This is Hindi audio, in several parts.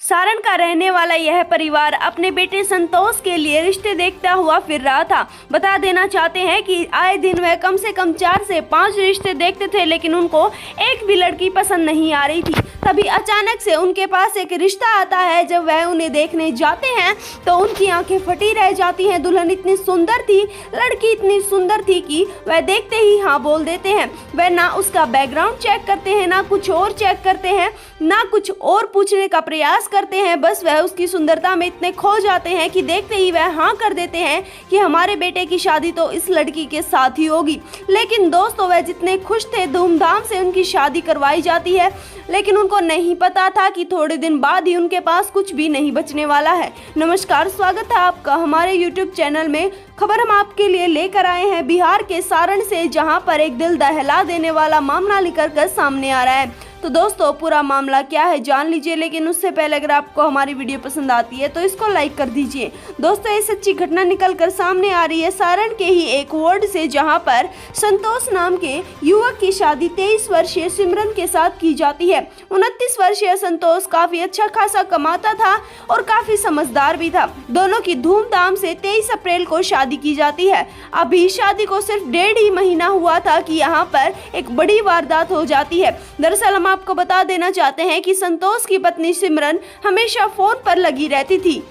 सारण का रहने वाला यह परिवार अपने बेटे संतोष के लिए रिश्ते देखता हुआ फिर रहा था। बता देना चाहते हैं कि आए दिन वह कम से कम 4 से 5 रिश्ते देखते थे, लेकिन उनको एक भी लड़की पसंद नहीं आ रही थी। तभी अचानक से उनके पास एक रिश्ता आता है। जब वह उन्हें देखने जाते हैं तो उनकी आंखें फटी रह जाती हैं। दुल्हन इतनी सुंदर थी, लड़की इतनी सुंदर थी कि वह देखते ही हाँ बोल देते हैं। वह ना उसका बैकग्राउंड चेक करते हैं, ना कुछ और चेक करते हैं, ना कुछ और पूछने का प्रयास करते हैं। बस वह उसकी सुंदरता में इतने खो जाते हैं कि देखते ही वह हाँ कर देते हैं कि हमारे बेटे की शादी तो इस लड़की के साथ ही होगी। लेकिन दोस्तों, वह जितने खुश थे, धूमधाम से उनकी शादी करवाई जाती है, लेकिन उनको नहीं पता था कि थोड़े दिन बाद ही उनके पास कुछ भी नहीं बचने वाला है। नमस्कार, स्वागत है आपका हमारे YouTube चैनल में। खबर हम आपके लिए लेकर आए हैं बिहार के सारण से, जहां पर एक दिल दहला देने वाला मामला निकल कर सामने आ रहा है। तो दोस्तों, पूरा मामला क्या है जान लीजिए, लेकिन उससे पहले अगर आपको हमारी वीडियो पसंद आती है तो इसको लाइक कर दीजिए। दोस्तों, ये सच्ची घटना निकल कर सामने आ रही है सारण के ही एक वार्ड से, जहां पर संतोष नाम के युवक की शादी 23 वर्षीय सिमरन के साथ की जाती है। 29 वर्षीय संतोष काफी अच्छा खासा कमाता था और काफी समझदार भी था। दोनों की धूमधाम से 23 अप्रैल को शादी की जाती है। अभी शादी को सिर्फ 1.5 ही महीना हुआ था कि यहाँ पर एक बड़ी वारदात हो जाती है। दरअसल हम आपको बता देना चाहते हैं कि संतोष की पत्नी सिमरन हमेशा फोन पर लगी रहती थी।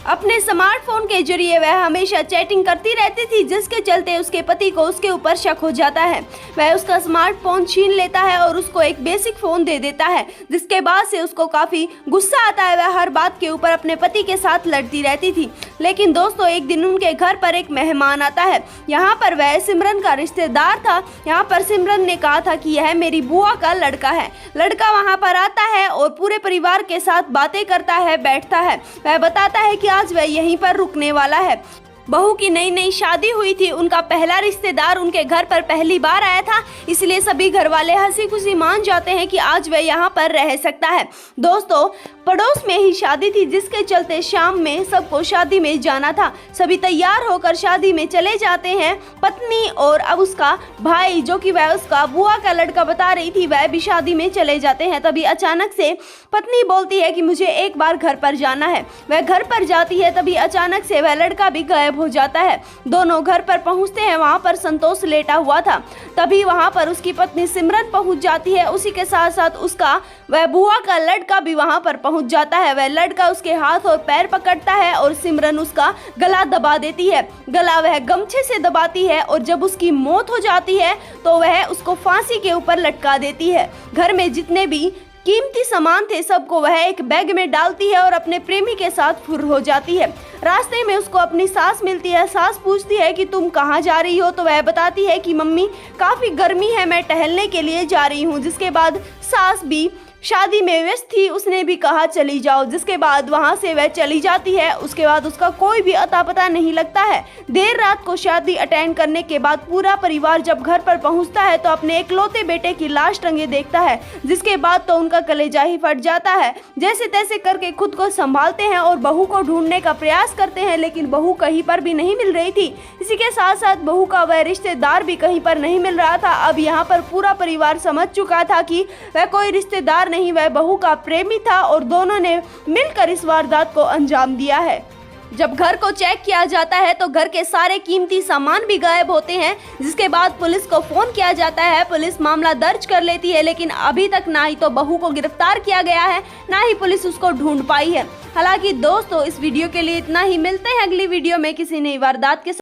अपने स्मार्टफोन के जरिए वह हमेशा चैटिंग करती रहती थी, जिसके चलते उसके पति को उसके ऊपर शक हो जाता है। वह उसका स्मार्टफोन छीन लेता है और उसको एक बेसिक फोन दे देता है, जिसके बाद से उसको काफी गुस्सा आता है। वह हर बात के ऊपर अपने पति के साथ लड़ती रहती थी। लेकिन दोस्तों, एक दिन उनके घर पर एक मेहमान आता है। यहाँ पर वह सिमरन का रिश्तेदार था। यहाँ पर सिमरन ने कहा था कि यह मेरी बुआ का लड़का है। लड़का वहाँ पर आता है और पूरे परिवार के साथ बातें करता है, बैठता है। वह बताता है कि आज वह यहीं पर रुकने वाला है। बहू की नई नई शादी हुई थी, उनका पहला रिश्तेदार उनके घर पर पहली बार आया था, इसलिए सभी घर वाले हंसी खुशी मान जाते हैं कि आज वह यहाँ पर रह सकता है। दोस्तों, पड़ोस में ही शादी थी, जिसके चलते शाम में सबको शादी में जाना था। सभी तैयार होकर शादी में चले जाते हैं। पत्नी और अब उसका भाई, जो कि वह उसका बुआ का लड़का बता रही थी, वह भी शादी में चले जाते हैं। तभी अचानक से पत्नी बोलती है कि मुझे एक बार घर पर जाना है। वह घर पर जाती है, तभी अचानक से वह लड़का भी गायब हो जाता है। दोनों घर पर पहुंचते हैं। वहां पर संतोष लेटा हुआ था। तभी वहां पर उसकी पत्नी सिमरन पहुंच जाती है। उसी के साथ साथ उसका वह बुआ का लड़का भी वहां पर पहुंच जाता है। वह लड़का उसके हाथ और पैर पकड़ता है और सिमरन उसका गला दबा देती है। गला वह गमछे से दबाती है और जब उसकी मौत हो जाती है तो वह उसको फांसी के ऊपर लटका देती है। घर में जितने भी कीमती सामान थे सबको वह एक बैग में डालती है और अपने प्रेमी के साथ फुर हो जाती है। रास्ते में उसको अपनी सास मिलती है। सास पूछती है कि तुम कहाँ जा रही हो, तो वह बताती है कि मम्मी, काफी गर्मी है, मैं टहलने के लिए जा रही हूँ। जिसके बाद सास भी शादी में व्यस्त थी, उसने भी कहा चली जाओ। जिसके बाद वहां से वह चली जाती है। उसके बाद उसका कोई भी अता पता नहीं लगता है। देर रात को शादी अटेंड करने के बाद पूरा परिवार जब घर पर पहुंचता है तो अपने इकलौते बेटे की लाश टंगे देखता है। जिसके बाद तो उनका कलेजा ही फट जाता है। जैसे तैसे करके खुद को संभालते हैं और बहू को ढूंढने का प्रयास करते हैं, लेकिन बहू कहीं पर भी नहीं मिल रही थी। इसी के साथ साथ बहू का वह रिश्तेदार भी कहीं पर नहीं मिल रहा था। अब यहाँ पर पूरा परिवार समझ चुका था कि वह कोई रिश्तेदार नहीं, वह बहू का प्रेमी था और दोनों ने मिलकर इस वारदात को अंजाम दिया है। जब घर को चेक किया जाता है तो घर के सारे कीमती सामान भी गायब होते हैं। जिसके बाद पुलिस को फोन किया जाता है। पुलिस मामला दर्ज कर लेती है, लेकिन अभी तक ना ही तो बहू को गिरफ्तार किया गया है, ना ही पुलिस उसको ढूंढ पाई है। हालांकि दोस्तों, इस वीडियो के लिए इतना ही। मिलते हैं अगली वीडियो में किसी नई वारदात के साथ।